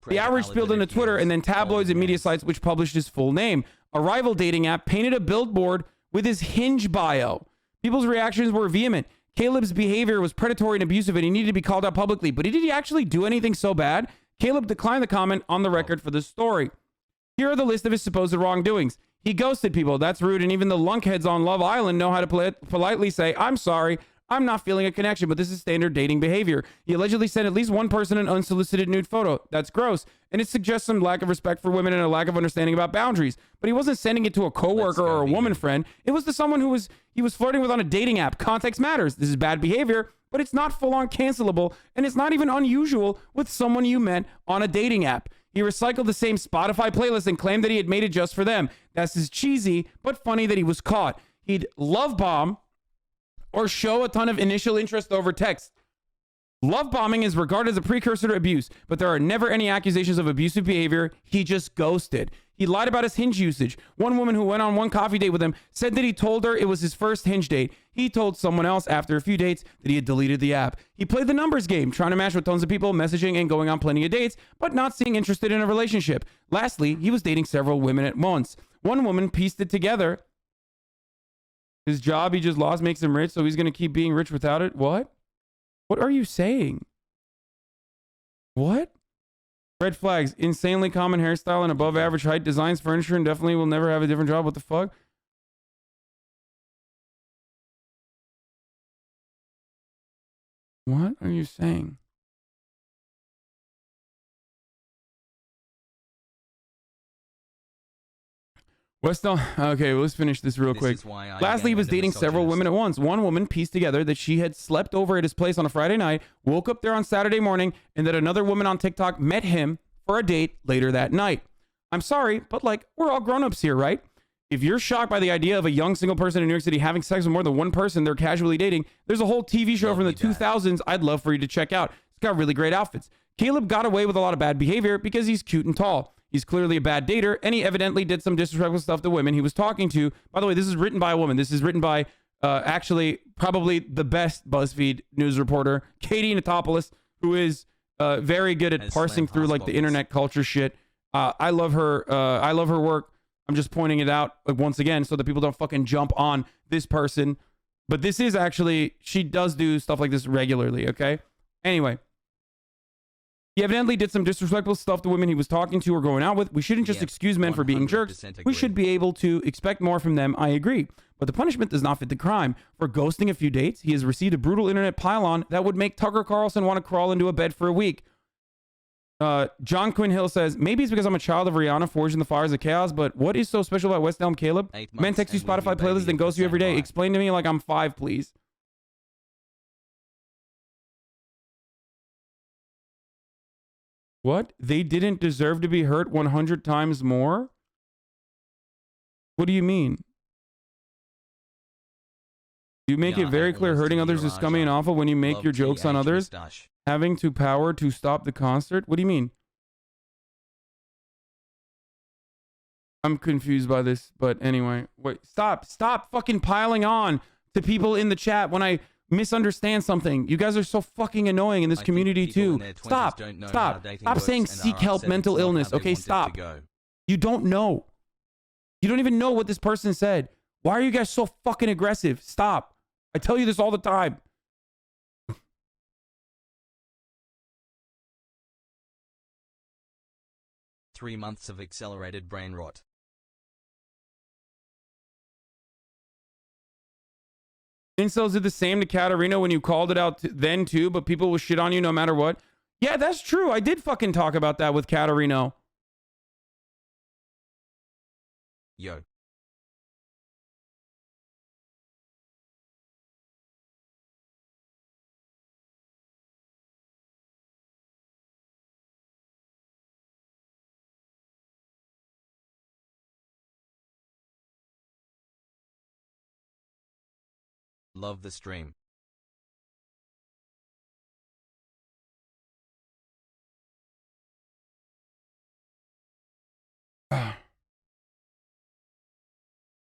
The outrage spilled into Twitter and then tabloids and media sites which published his full name. A rival dating app painted a billboard with his Hinge bio. People's reactions were vehement. Caleb's behavior was predatory and abusive and he needed to be called out publicly. But did he actually do anything so bad? Caleb declined the comment on the record for this story. Here are the list of his supposed wrongdoings. He ghosted people. That's rude. And even the lunkheads on Love Island know how to politely say, I'm sorry, I'm not feeling a connection, but this is standard dating behavior. He allegedly sent at least one person an unsolicited nude photo. That's gross. And it suggests some lack of respect for women and a lack of understanding about boundaries. But he wasn't sending it to a coworker or a woman friend. It was to someone he was flirting with on a dating app. Context matters. This is bad behavior, but it's not full on cancelable. And it's not even unusual with someone you met on a dating app. He recycled the same Spotify playlist and claimed that he had made it just for them. That's just cheesy, but funny that he was caught. He'd love bomb or show a ton of initial interest over text. Love bombing is regarded as a precursor to abuse, but there are never any accusations of abusive behavior. He just ghosted. He lied about his Hinge usage. One woman who went on one coffee date with him said that he told her it was his first Hinge date. He told someone else after a few dates that he had deleted the app. He played the numbers game, trying to match with tons of people, messaging and going on plenty of dates, but not seeming interested in a relationship. Lastly, he was dating several women at once. One woman pieced it together. His job he just lost makes him rich, so he's going to keep being rich without it. What? What are you saying? What? Red flags. Insanely common hairstyle and above average height. Designs furniture and definitely will never have a different job. What the fuck? What are you saying? West Elm. Okay, well, let's finish this real quick. Lastly, he was dating several women at once. One woman pieced together that she had slept over at his place on a Friday night, woke up there on Saturday morning, and that another woman on TikTok met him for a date later that night. I'm sorry, but like, we're all grown-ups here, right? If you're shocked by the idea of a young single person in New York City having sex with more than one person they're casually dating, there's a whole TV show from the 2000s I'd love for you to check out. It's got really great outfits. Caleb got away with a lot of bad behavior because he's cute and tall. He's clearly a bad dater, and he evidently did some disrespectful stuff to women he was talking to. By the way, this is written by a woman. This is written by, actually, probably the best BuzzFeed news reporter, Katie Natopoulos, who is very good at parsing through, like, the internet culture shit. I love her. I love her work. I'm just pointing it out, like, once again, so that people don't fucking jump on this person. But this is actually, she does do stuff like this regularly, okay? Anyway. He evidently did some disrespectful stuff to women he was talking to or going out with. We shouldn't just excuse men for being jerks. We should be able to expect more from them. I agree. But the punishment does not fit the crime. For ghosting a few dates, he has received a brutal internet pylon that would make Tucker Carlson want to crawl into a bed for a week. John Quinn Hill says, maybe it's because I'm a child of Rihanna forged in the fires of chaos, but what is so special about West Elm, Caleb? Men text you Spotify playlists and ghost you every day. Explain to me like I'm 5, please. What? They didn't deserve to be hurt 100 times more? What do you mean? You make it very clear hurting others is scummy and awful when you make your jokes on others. Having to power to stop the concert? What do you mean? I'm confused by this, but anyway. Wait, stop fucking piling on to people in the chat when I misunderstand something. You guys are so fucking annoying in this community too. Stop saying seek help, mental illness. Okay, stop. You don't know. You don't even know what this person said. Why are you guys so fucking aggressive? Stop. I tell you this all the time. Three months of accelerated brain rot. Incels did the same to Katarina when you called it out then too, but people will shit on you no matter what. Yeah, that's true. I did fucking talk about that with Katarina. Yo. Love the stream.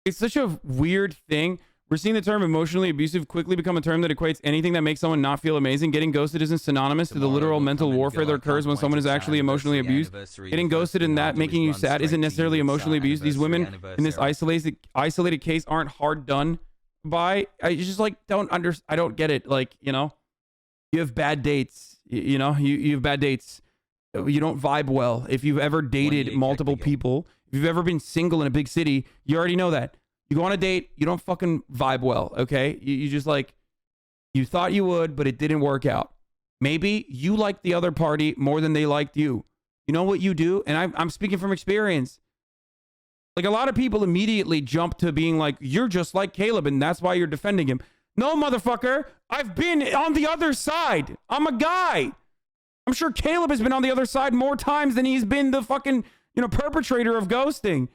It's such a weird thing We're seeing the term emotionally abusive quickly become a term that equates anything that makes someone not feel amazing. Getting ghosted isn't synonymous to the literal mental warfare that occurs when someone is actually emotionally abused. Getting ghosted and that making you sad isn't necessarily emotionally abused. These women in this isolated case aren't hard done by. I just like I don't get it. Like, you know, you have bad dates. You know, you have bad dates. You don't vibe well. If you've ever dated multiple people, if you've ever been single in a big city, you already know that. You go on a date, you don't fucking vibe well, okay? You just like, you thought you would, but it didn't work out. Maybe you liked the other party more than they liked you. You know what you do? And I'm speaking from experience. Like, a lot of people immediately jump to being like, you're just like Caleb, and that's why you're defending him. No, motherfucker. I've been on the other side. I'm a guy. I'm sure Caleb has been on the other side more times than he's been the fucking, you know, perpetrator of ghosting.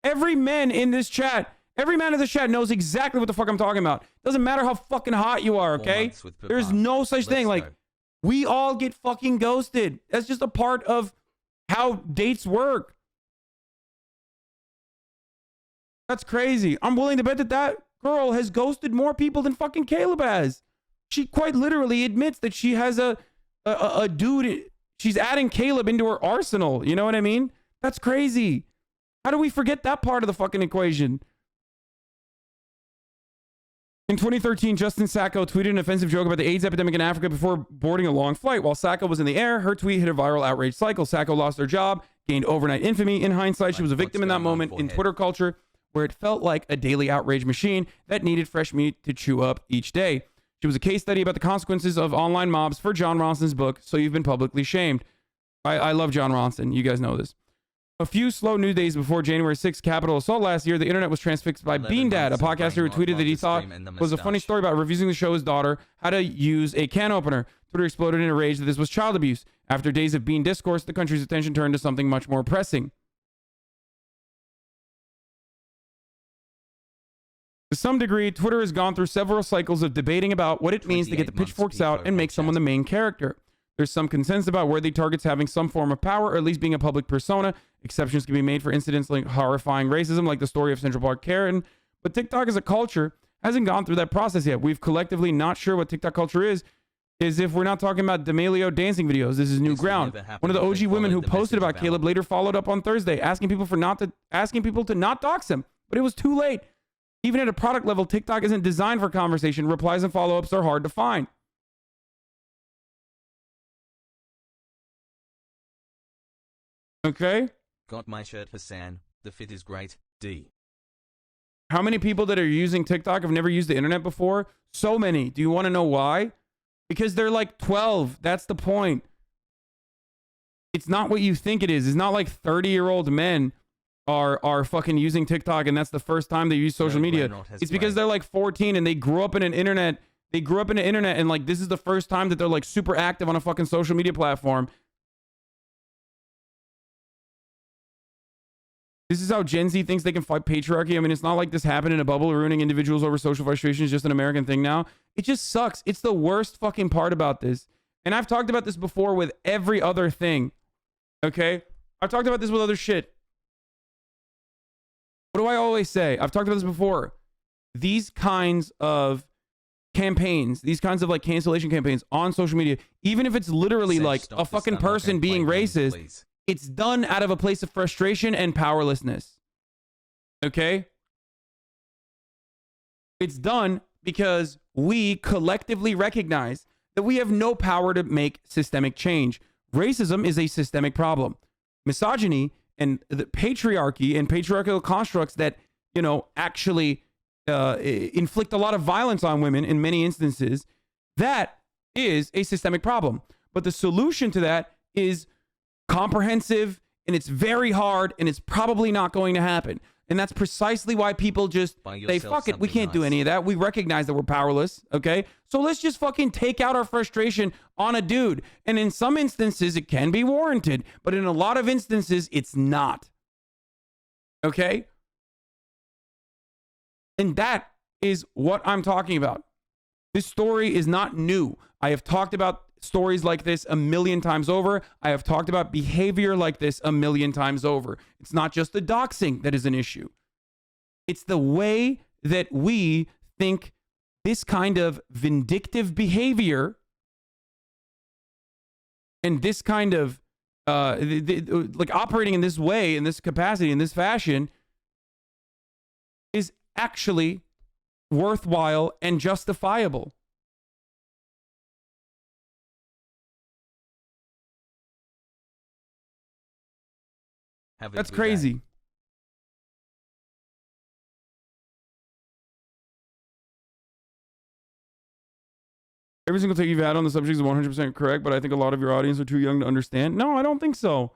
Every man in this chat knows exactly what the fuck I'm talking about. Doesn't matter how fucking hot you are, okay? There's no such thing. Like, we all get fucking ghosted. That's just a part of how dates work. That's crazy. I'm willing to bet that that girl has ghosted more people than fucking Caleb has. She quite literally admits that she has a dude. She's adding Caleb into her arsenal. You know what I mean? That's crazy. How do we forget that part of the fucking equation? In 2013, Justin Sacco tweeted an offensive joke about the AIDS epidemic in Africa before boarding a long flight. While Sacco was in the air, her tweet hit a viral outrage cycle. Sacco lost her job, gained overnight infamy. In hindsight, she was a victim in that moment in Twitter culture where it felt like a daily outrage machine that needed fresh meat to chew up each day. She was a case study about the consequences of online mobs for John Ronson's book, So You've Been Publicly Shamed. I love John Ronson. You guys know this. A few slow news days before January 6th Capitol assault last year, the internet was transfixed by Bean Dad, a podcaster who tweeted that he thought was a funny story about refusing to show his daughter how to use a can opener. Twitter exploded in a rage that this was child abuse. After days of Bean discourse, the country's attention turned to something much more pressing. To some degree, Twitter has gone through several cycles of debating about what it means to get the pitchforks out and make someone the main character. There's some consensus about worthy targets having some form of power, or at least being a public persona. Exceptions can be made for incidents like horrifying racism, like the story of Central Park Karen. But TikTok as a culture hasn't gone through that process yet. We've collectively not sure what TikTok culture is if we're not talking about D'Amelio dancing videos. This is new ground. One of the OG women who posted about Caleb later followed up on Thursday, asking people to not dox him. But it was too late. Even at a product level, TikTok isn't designed for conversation. Replies and follow-ups are hard to find. Okay. Got my shirt, Hassan. The fit is great. D. How many people that are using TikTok have never used the internet before? So many. Do you want to know why? Because they're like 12. That's the point. It's not what you think it is. It's not like 30-year-old men are fucking using TikTok and that's the first time they use social media. It's because they're like 14 and they grew up in an internet. They grew up in the internet and like this is the first time that they're like super active on a fucking social media platform. This is how Gen Z thinks they can fight patriarchy. I mean, it's not like this happened in a bubble ruining individuals over social frustration is just an American thing now. It just sucks. It's the worst fucking part about this. And I've talked about this before with every other thing. Okay? I've talked about this with other shit. What do I always say? I've talked about this before. These kinds of campaigns, these kinds of like cancellation campaigns on social media, even if it's literally like a fucking person being racist, it's done out of a place of frustration and powerlessness. Okay? It's done because we collectively recognize that we have no power to make systemic change. Racism is a systemic problem. Misogyny and the patriarchy and patriarchal constructs that, you know, actually inflict a lot of violence on women in many instances, that is a systemic problem. But the solution to that is comprehensive and it's very hard and it's probably not going to happen. And that's precisely why people just say, fuck it, we can't do any of that. We recognize that we're powerless, okay? So let's just fucking take out our frustration on a dude. And in some instances, it can be warranted, but in a lot of instances, it's not. Okay? And that is what I'm talking about. This story is not new. I have talked about stories like this a million times over. I have talked about behavior like this a million times over. It's not just the doxing that is an issue. It's the way that we think this kind of vindictive behavior and this kind of like operating in this way, in this capacity, in this fashion is actually worthwhile and justifiable. That's crazy. Every single take you've had on the subject is 100% correct, but I think a lot of your audience are too young to understand. No, I don't think so.